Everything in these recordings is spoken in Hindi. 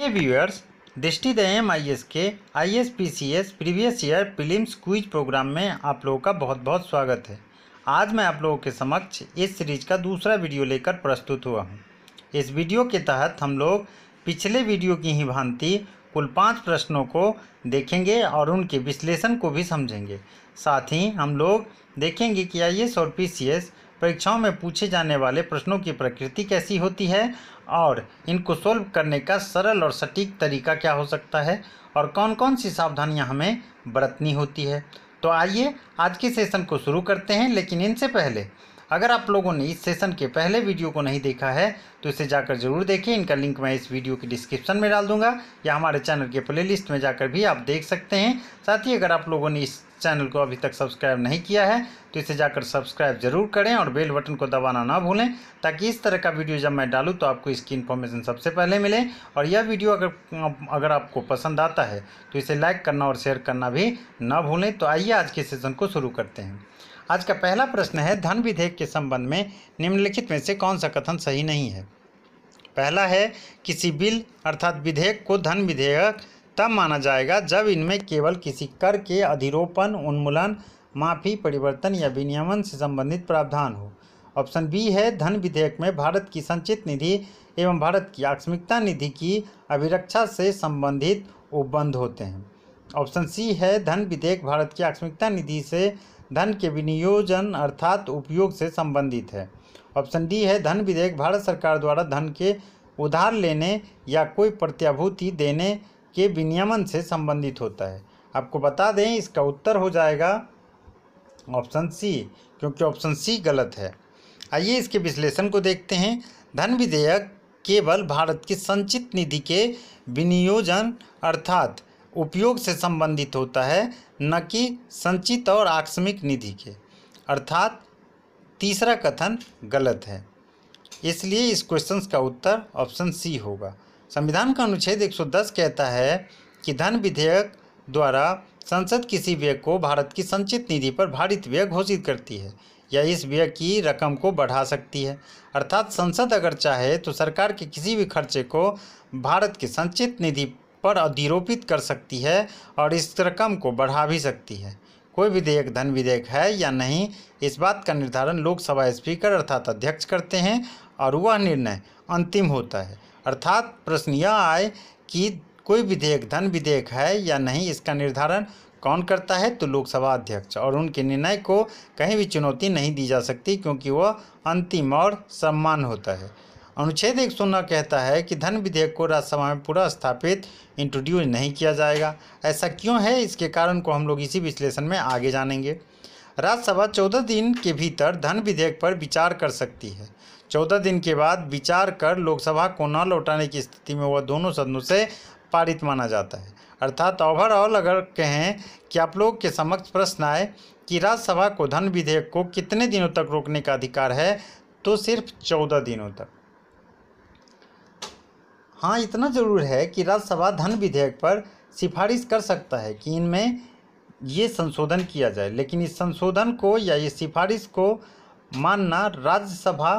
Hey viewers, Drishti the MIS के ISPCS previous year prelims quiz program में आप लोगों का बहुत बहुत स्वागत है। आज मैं आप लोगों के समक्ष इस सीरीज का दूसरा वीडियो लेकर प्रस्तुत हुआ हूं। इस वीडियो के तहत हम लोग पिछले वीडियो की ही भांति कुल 5 प्रश्नों को देखेंगे और उनके विश्लेषण को भी समझेंगे। साथ ही हम लोग देखेंगे कि IAS और PCS परीक्षाओं में पूछे जाने वाले प्रश्नों की प्रकृति कैसी होती है और इनको सोल्व करने का सरल और सटीक तरीका क्या हो सकता है और कौन कौन सी सावधानियां हमें बरतनी होती है। तो आइए आज के सेशन को शुरू करते हैं। लेकिन इनसे पहले अगर आप लोगों ने इस सेशन के पहले वीडियो को नहीं देखा है तो इसे जाकर ज़रूर देखें। इनका लिंक मैं इस वीडियो की डिस्क्रिप्शन में डाल दूंगा या हमारे चैनल के प्लेलिस्ट में जाकर भी आप देख सकते हैं। साथ ही अगर आप लोगों ने इस चैनल को अभी तक सब्सक्राइब नहीं किया है तो इसे जाकर सब्सक्राइब जरूर करें और बेल बटन को दबाना ना भूलें, ताकि इस तरह का वीडियो जब मैं डालूँ तो आपको इसकी इन्फॉर्मेशन सबसे पहले मिले। और यह वीडियो अगर आपको पसंद आता है तो इसे लाइक करना और शेयर करना भी ना भूलें। तो आइए आज के सेशन को शुरू करते हैं। आज का पहला प्रश्न है, धन विधेयक के संबंध में निम्नलिखित में से कौन सा कथन सही नहीं है। पहला है, किसी बिल अर्थात विधेयक को धन विधेयक तब माना जाएगा जब इनमें केवल किसी कर के अधिरोपण, उन्मूलन, माफी, परिवर्तन या विनियमन से संबंधित प्रावधान हो। ऑप्शन बी है, धन विधेयक में भारत की संचित निधि एवं भारत की आकस्मिकता निधि की अभिरक्षा से संबंधित उपबंध होते हैं। ऑप्शन सी है, धन विधेयक भारत की आकस्मिकता निधि से धन के विनियोजन अर्थात उपयोग से संबंधित है। ऑप्शन डी है, धन विधेयक भारत सरकार द्वारा धन के उधार लेने या कोई प्रत्याभूति देने के विनियमन से संबंधित होता है। आपको बता दें इसका उत्तर हो जाएगा ऑप्शन सी, क्योंकि ऑप्शन सी गलत है। आइए इसके विश्लेषण को देखते हैं। धन विधेयक केवल भारत की संचित निधि के विनियोजन अर्थात उपयोग से संबंधित होता है, न कि संचित और आकस्मिक निधि के, अर्थात तीसरा कथन गलत है। इसलिए इस क्वेश्चन का उत्तर ऑप्शन सी होगा। संविधान का अनुच्छेद 110 कहता है कि धन विधेयक द्वारा संसद किसी व्यय को भारत की संचित निधि पर भारित व्यय घोषित करती है या इस व्यय की रकम को बढ़ा सकती है। अर्थात संसद अगर चाहे तो सरकार के किसी भी खर्चे को भारत की संचित निधि पर अधिरोपित कर सकती है और इस रकम को बढ़ा भी सकती है। कोई विधेयक धन विधेयक है या नहीं, इस बात का निर्धारण लोकसभा स्पीकर अर्थात अध्यक्ष करते हैं और वह निर्णय अंतिम होता है। अर्थात प्रश्न यह आए कि कोई विधेयक धन विधेयक है या नहीं, इसका निर्धारण कौन करता है, तो लोकसभा अध्यक्ष, और उनके निर्णय को कहीं भी चुनौती नहीं दी जा सकती क्योंकि वह अंतिम और सम्मान होता है। अनुच्छेद 109 कहता है कि धन विधेयक को राज्यसभा में पूरा स्थापित इंट्रोड्यूस नहीं किया जाएगा। ऐसा क्यों है, इसके कारण को हम लोग इसी विश्लेषण में आगे जानेंगे। राज्यसभा 14 दिन के भीतर धन विधेयक पर विचार कर सकती है। 14 दिन के बाद विचार कर लोकसभा को न लौटाने की स्थिति में वह दोनों सदनों से पारित माना जाता है। अर्थात ओवरऑल अगर कहें कि आप लोग के समक्ष प्रश्न आए कि राज्यसभा को धन विधेयक को कितने दिनों तक रोकने का अधिकार है, तो सिर्फ 14 दिनों तक। हाँ, इतना ज़रूर है कि राज्यसभा धन विधेयक पर सिफारिश कर सकता है कि इनमें ये संशोधन किया जाए, लेकिन इस संशोधन को या ये सिफारिश को मानना राज्यसभा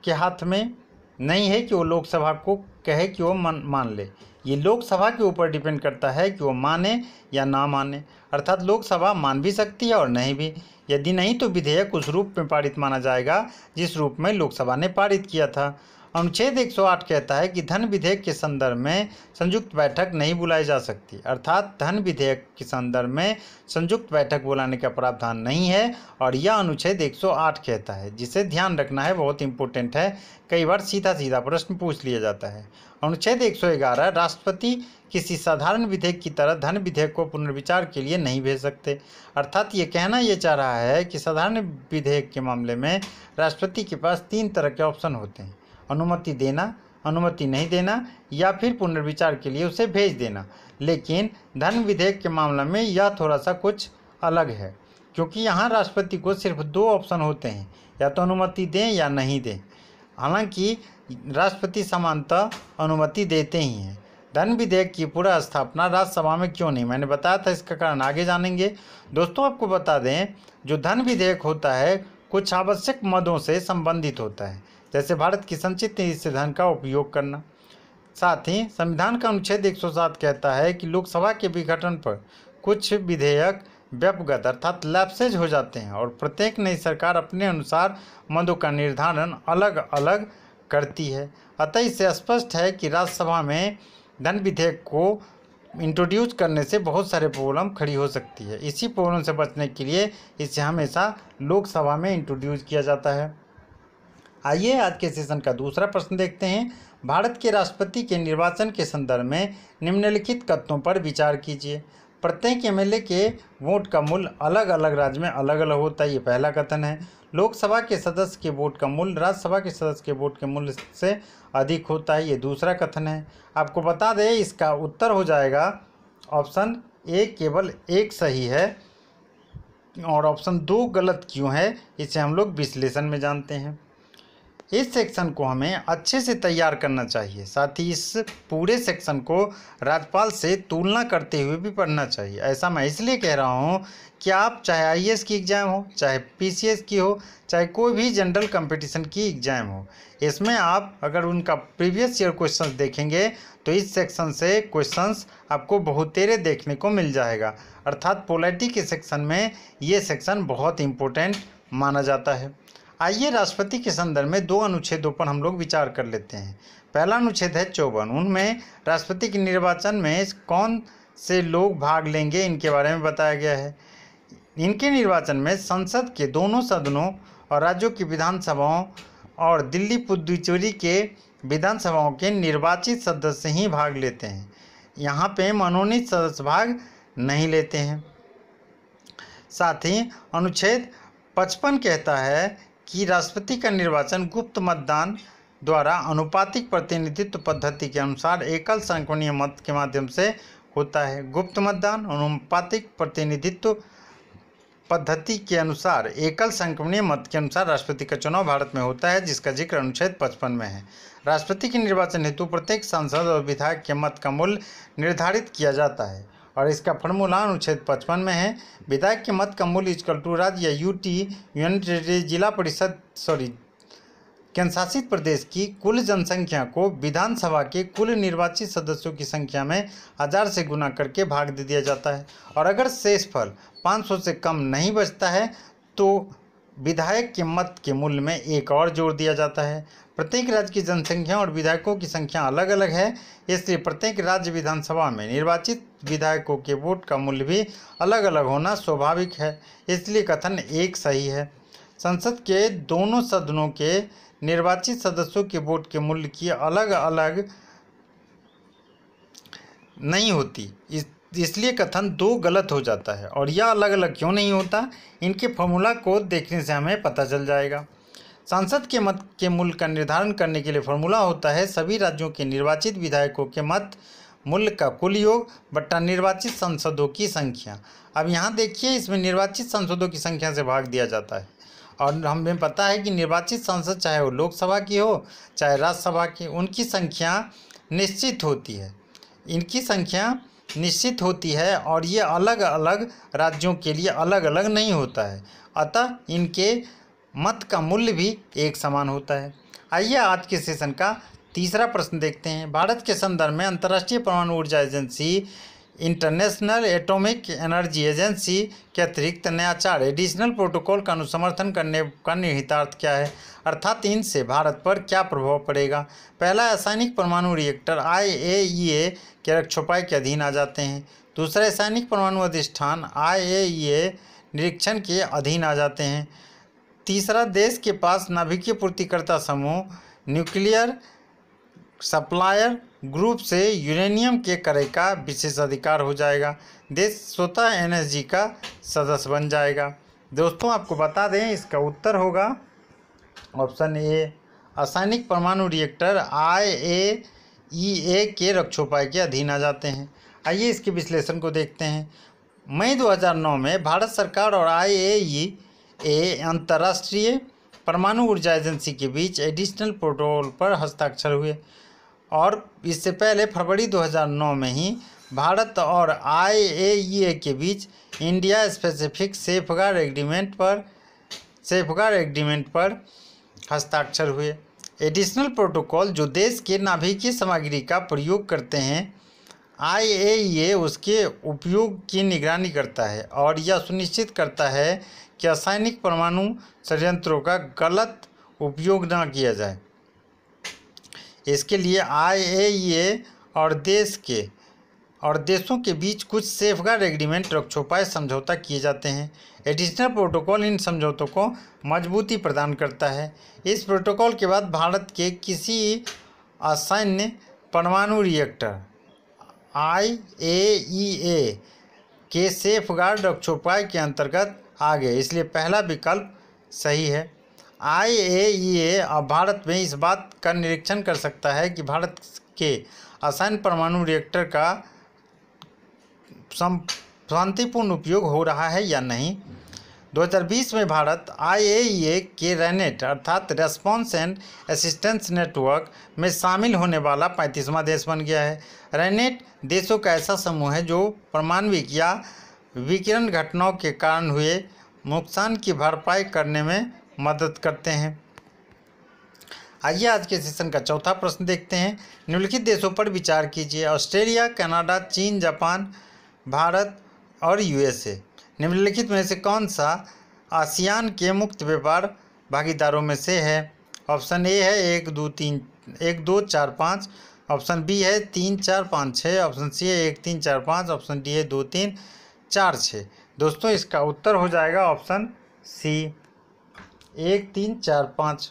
के हाथ में नहीं है कि वो लोकसभा को कहे कि वो मान ले। ये लोकसभा के ऊपर डिपेंड करता है कि वो माने या ना माने। अर्थात लोकसभा मान भी सकती है और नहीं भी। यदि नहीं तो विधेयक उस रूप में पारित माना जाएगा जिस रूप में लोकसभा ने पारित किया था। अनुच्छेद 108 कहता है कि धन विधेयक के संदर्भ में संयुक्त बैठक नहीं बुलाई जा सकती। अर्थात धन विधेयक के संदर्भ में संयुक्त बैठक बुलाने का प्रावधान नहीं है और यह अनुच्छेद 108 कहता है, जिसे ध्यान रखना है, बहुत इंपॉर्टेंट है। कई बार सीधा सीधा प्रश्न पूछ लिया जाता है। अनुच्छेद 111, राष्ट्रपति किसी साधारण विधेयक की तरह धन विधेयक को पुनर्विचार के लिए नहीं भेज सकते। अर्थात ये कहना ये चाह रहा है कि साधारण विधेयक के मामले में राष्ट्रपति के पास 3 तरह के ऑप्शन होते हैं: अनुमति देना, अनुमति नहीं देना या फिर पुनर्विचार के लिए उसे भेज देना। लेकिन धन विधेयक के मामले में यह थोड़ा सा कुछ अलग है, क्योंकि यहाँ राष्ट्रपति को सिर्फ 2 ऑप्शन होते हैं, या तो अनुमति दें या नहीं दें। हालांकि राष्ट्रपति सामान्यतः अनुमति देते ही हैं। धन विधेयक की पूरा स्थापना राज्यसभा में क्यों नहीं, मैंने बताया था, इसका कारण आगे जानेंगे। दोस्तों आपको बता दें, जो धन विधेयक होता है कुछ आवश्यक मदों से संबंधित होता है, जैसे भारत की संचित निधि से धन का उपयोग करना, साथ ही संविधान का अनुच्छेद 107 कहता है कि लोकसभा के विघटन पर कुछ विधेयक व्यपगत अर्थात लैप्सेज हो जाते हैं और प्रत्येक नई सरकार अपने अनुसार मदों का निर्धारण अलग अलग करती है। अतः इससे स्पष्ट है कि राज्यसभा में धन विधेयक को इंट्रोड्यूस करने से बहुत सारे प्रॉब्लम खड़ी हो सकती है। इसी प्रॉब्लम से बचने के लिए इसे हमेशा लोकसभा में इंट्रोड्यूस किया जाता है। आइए आज के सेशन का दूसरा प्रश्न देखते हैं। भारत के राष्ट्रपति के निर्वाचन के संदर्भ में निम्नलिखित कथनों पर विचार कीजिए। प्रत्येक एमएलए के वोट का मूल्य अलग अलग राज्य में अलग अलग होता है, ये पहला कथन है। लोकसभा के सदस्य के वोट का मूल्य राज्यसभा के सदस्य के वोट के मूल्य से अधिक होता है, ये दूसरा कथन है। आपको बता दें इसका उत्तर हो जाएगा ऑप्शन ए, केवल एक सही है और ऑप्शन 2 गलत क्यों है इसे हम लोग विश्लेषण में जानते हैं। इस सेक्शन को हमें अच्छे से तैयार करना चाहिए, साथ ही इस पूरे सेक्शन को राज्यपाल से तुलना करते हुए भी पढ़ना चाहिए। ऐसा मैं इसलिए कह रहा हूँ कि आप चाहे आईएएस की एग्ज़ाम हो, चाहे पीसीएस की हो, चाहे कोई भी जनरल कंपटीशन की एग्ज़ाम हो, इसमें आप अगर उनका प्रीवियस ईयर क्वेश्चंस देखेंगे तो इस सेक्शन से क्वेश्चंस आपको बहुतेरे देखने को मिल जाएगा। अर्थात पॉलिटी के सेक्शन में ये सेक्शन बहुत इम्पोर्टेंट माना जाता है। आइए राष्ट्रपति के संदर्भ में 2 अनुच्छेदों पर हम लोग विचार कर लेते हैं। पहला अनुच्छेद है 54। उनमें राष्ट्रपति के निर्वाचन में कौन से लोग भाग लेंगे इनके बारे में बताया गया है। इनके निर्वाचन में संसद के दोनों सदनों और राज्यों की विधानसभाओं और दिल्ली पुडुचेरी के विधानसभाओं के निर्वाचित सदस्य ही भाग लेते हैं। यहाँ पे मनोनीत सदस्य भाग नहीं लेते हैं। साथ ही अनुच्छेद 55 कहता है कि राष्ट्रपति का निर्वाचन गुप्त मतदान द्वारा अनुपातिक प्रतिनिधित्व पद्धति के अनुसार एकल संख्यानीय मत के माध्यम से होता है। गुप्त मतदान अनुपातिक प्रतिनिधित्व पद्धति के अनुसार एकल संख्यानीय मत के अनुसार राष्ट्रपति का चुनाव भारत में होता है, जिसका जिक्र अनुच्छेद 55 में है। राष्ट्रपति के निर्वाचन हेतु प्रत्येक सांसद और विधायक के मत का मूल्य निर्धारित किया जाता है और इसका फॉर्मूला अनुच्छेद 55 में है। विधायक के मत का मूल्य इक्वल टू राज्य या यूटी यूनिट टेरिटरी जिला परिषद केंद्र शासित प्रदेश की कुल जनसंख्या को विधानसभा के कुल निर्वाचित सदस्यों की संख्या में 1000 से गुना करके भाग दे दिया जाता है और अगर शेषफल 500 से कम नहीं बचता है तो विधायक के मत के मूल्य में एक और जोड़ दिया जाता है। प्रत्येक राज्य की जनसंख्या और विधायकों की संख्या अलग अलग है, इसलिए प्रत्येक राज्य विधानसभा में निर्वाचित विधायकों के वोट का मूल्य भी अलग अलग होना स्वाभाविक है, इसलिए कथन एक सही है। संसद के दोनों सदनों के निर्वाचित सदस्यों के वोट के मूल्य की अलग अलग नहीं होती, इसलिए कथन 2 गलत हो जाता है। और यह अलग अलग क्यों नहीं होता, इनके फॉर्मूला को देखने से हमें पता चल जाएगा। संसद के मत के मूल्य का निर्धारण करने के लिए फॉर्मूला होता है सभी राज्यों के निर्वाचित विधायकों के मत मूल्य का कुल योग बट्टा निर्वाचित सांसदों की संख्या। अब यहाँ देखिए इसमें निर्वाचित सांसदों की संख्या से भाग दिया जाता है और हमें पता है कि निर्वाचित सांसद चाहे वो लोकसभा की हो चाहे राज्यसभा की, उनकी संख्या निश्चित होती है। इनकी संख्या निश्चित होती है और ये अलग अलग राज्यों के लिए अलग अलग नहीं होता है, अतः इनके मत का मूल्य भी एक समान होता है। आइए आज के सेशन का तीसरा प्रश्न देखते हैं। भारत के संदर्भ में अंतर्राष्ट्रीय परमाणु ऊर्जा agency international atomic energy agency के अतिरिक्त नयाचार एडिशनल प्रोटोकॉल का अनुसमर्थन करने का निहितार्थ क्या है, अर्थात इनसे भारत पर क्या प्रभाव पड़ेगा। पहला, रासायनिक परमाणु रिएक्टर IAEA के रखरखाव के अधीन आ जाते हैं। दूसरा, रासायनिक परमाणु अधिष्ठान IAEA निरीक्षण के अधीन आ जाते हैं। तीसरा, देश के पास नाभिकीय पूर्तिकर्ता समूह न्यूक्लियर सप्लायर ग्रुप से यूरेनियम के क्रय का विशेष अधिकार हो जाएगा। देश स्वतः NSG का सदस्य बन जाएगा। दोस्तों आपको बता दें इसका उत्तर होगा ऑप्शन ए, रासायनिक परमाणु रिएक्टर IAEA के रखरखाव के अधीन आ जाते हैं। आइए इसके विश्लेषण को देखते हैं। मई 2009 में भारत सरकार और IAEA अंतर्राष्ट्रीय परमाणु ऊर्जा एजेंसी के बीच एडिशनल प्रोटोकॉल पर हस्ताक्षर हुए और इससे पहले फरवरी 2009 में ही भारत और IAEA के बीच इंडिया स्पेसिफिक सेफगार्ड एग्रीमेंट पर हस्ताक्षर हुए। एडिशनल प्रोटोकॉल जो देश के नाभिकीय सामग्री का प्रयोग करते हैं, IAEA उसके उपयोग की निगरानी करता है और यह सुनिश्चित करता है कि रासायनिक परमाणु षड्यंत्रों का गलत उपयोग न किया जाए। इसके लिए IAEA और देशों के बीच कुछ सेफगार्ड एग्रीमेंट रक्षोपाय समझौता किए जाते हैं। एडिशनल प्रोटोकॉल इन समझौतों को मजबूती प्रदान करता है। इस प्रोटोकॉल के बाद भारत के किसी असैन्य परमाणु रिएक्टर IAEA के सेफगार्ड रक्षोपाय के अंतर्गत आ गए, इसलिए पहला विकल्प सही है। IAEA अब भारत में इस बात का निरीक्षण कर सकता है कि भारत के असैन्य परमाणु रिएक्टर का शांतिपूर्ण उपयोग हो रहा है या नहीं। 2020 में भारत IAEA के रेनेट अर्थात रेस्पॉन्स एंड असिस्टेंस नेटवर्क में शामिल होने वाला 35वां देश बन गया है। रेनेट देशों का ऐसा समूह है जो परमाणविक या विकिरण घटनाओं के कारण हुए नुकसान की भरपाई करने में मदद करते हैं। आइए आज के सेशन का चौथा प्रश्न देखते हैं। निम्नलिखित देशों पर विचार कीजिए। ऑस्ट्रेलिया, कनाडा, चीन, जापान, भारत और USA। निम्नलिखित में से कौन सा आसियान के मुक्त व्यापार भागीदारों में से है? ऑप्शन ए है 1 2 4 5, ऑप्शन बी है 3 4 5 6, ऑप्शन सी है 1 3 4 5, ऑप्शन डी है 2 3 4 6। दोस्तों इसका उत्तर हो जाएगा ऑप्शन सी 1 3 4 5।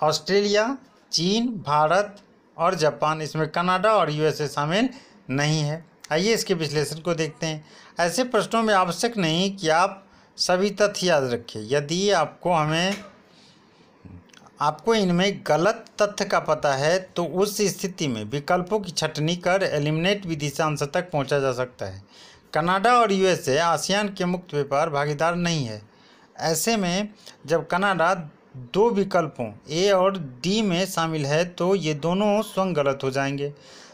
ऑस्ट्रेलिया, चीन, भारत और जापान, इसमें कनाडा और USA शामिल नहीं है। आइए इसके विश्लेषण को देखते हैं। ऐसे प्रश्नों में आवश्यक नहीं कि आप सभी तथ्य याद रखें। यदि आपको इनमें गलत तथ्य का पता है तो उस स्थिति में विकल्पों की छंटनी कर एलिमिनेट विधि से आंसर तक पहुंचा जा सकता है। कनाडा और USA आसियान के मुक्त व्यापार भागीदार नहीं है। ऐसे में जब कनाडा 2 विकल्पों ए और डी में शामिल है तो ये दोनों स्वयं गलत हो जाएंगे।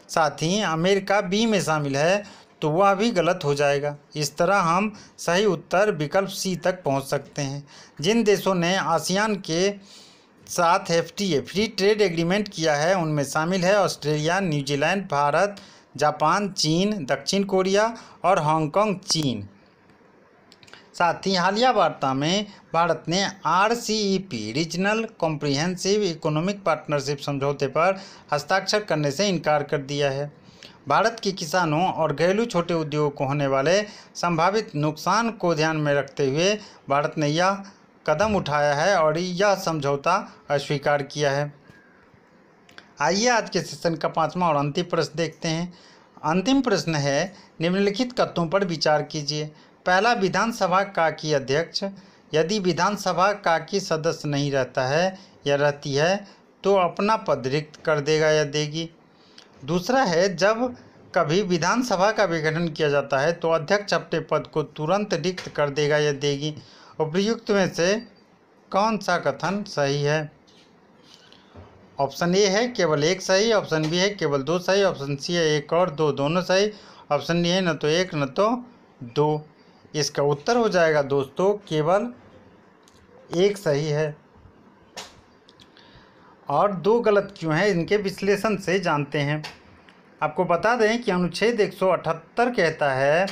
साथ ही अमेरिका बी में शामिल है तो वह भी गलत हो जाएगा। इस तरह हम सही उत्तर विकल्प सी तक पहुंच सकते हैं। जिन देशों ने आसियान के साथ FTA फ्री ट्रेड एग्रीमेंट किया है उनमें शामिल है ऑस्ट्रेलिया, न्यूजीलैंड, भारत, जापान, चीन, दक्षिण कोरिया और हांगकांग चीन। साथ ही हालिया वार्ता में भारत ने RCEP regional comprehensive economic partnership समझौते पर हस्ताक्षर करने से इनकार कर दिया है। भारत के किसानों और घरेलू छोटे उद्योगों को होने वाले संभावित नुकसान को ध्यान में रखते हुए भारत ने यह कदम उठाया है और यह समझौता अस्वीकार किया है। आइए आज के सेशन का 5वां और अंतिम प्रश्न देखते हैं। अंतिम प्रश्न है, निम्नलिखित कथनों पर विचार कीजिए। पहला, विधानसभा का की अध्यक्ष यदि विधानसभा का की सदस्य नहीं रहता है या रहती है तो अपना पद रिक्त कर देगा या देगी। दूसरा है, जब कभी विधानसभा का विघटन किया जाता है तो अध्यक्ष अपने पद को तुरंत रिक्त कर देगा या देगी। उपर्युक्त में से कौन सा कथन सही है? ऑप्शन ए है केवल 1 सही, ऑप्शन बी है केवल 2 सही, ऑप्शन सी है 1 और 2 दोनों सही, ऑप्शन डी है न तो 1 न तो 2। इसका उत्तर हो जाएगा दोस्तों केवल 1 सही है। और 2 गलत क्यों है, इनके विश्लेषण से जानते हैं। आपको बता दें कि अनुच्छेद 178 कहता है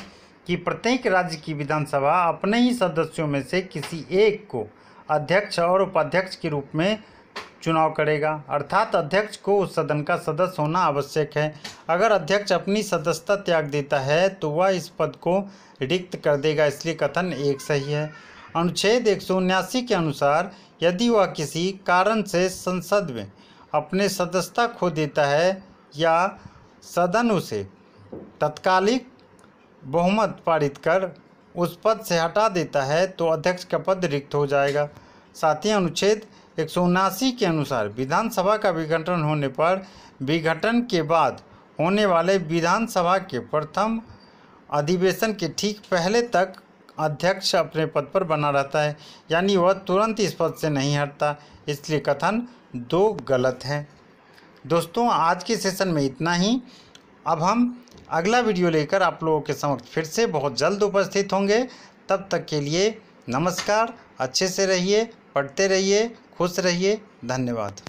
कि प्रत्येक राज्य की विधानसभा अपने ही सदस्यों में से किसी एक को अध्यक्ष और उपाध्यक्ष के रूप में चुनाव करेगा, अर्थात अध्यक्ष को उस सदन का सदस्य होना आवश्यक है। अगर अध्यक्ष अपनी सदस्यता त्याग देता है तो वह इस पद को रिक्त कर देगा, इसलिए कथन 1 सही है। अनुच्छेद 179 के अनुसार यदि वह किसी कारण से संसद में अपने सदस्यता खो देता है या सदन उसे तत्कालिक बहुमत पारित कर उस पद से हटा देता है तो अध्यक्ष का पद रिक्त हो जाएगा। साथ ही अनुच्छेद 179 के अनुसार विधानसभा का विघटन होने पर विघटन के बाद होने वाले विधानसभा के प्रथम अधिवेशन के ठीक पहले तक अध्यक्ष अपने पद पर बना रहता है, यानी वह तुरंत इस पद से नहीं हटता, इसलिए कथन 2 गलत है। दोस्तों आज के सेशन में इतना ही। अब हम अगला वीडियो लेकर आप लोगों के समक्ष फिर से बहुत जल्द उपस्थित होंगे। तब तक के लिए नमस्कार। अच्छे से रहिए, पढ़ते रहिए खुश रहिए। धन्यवाद।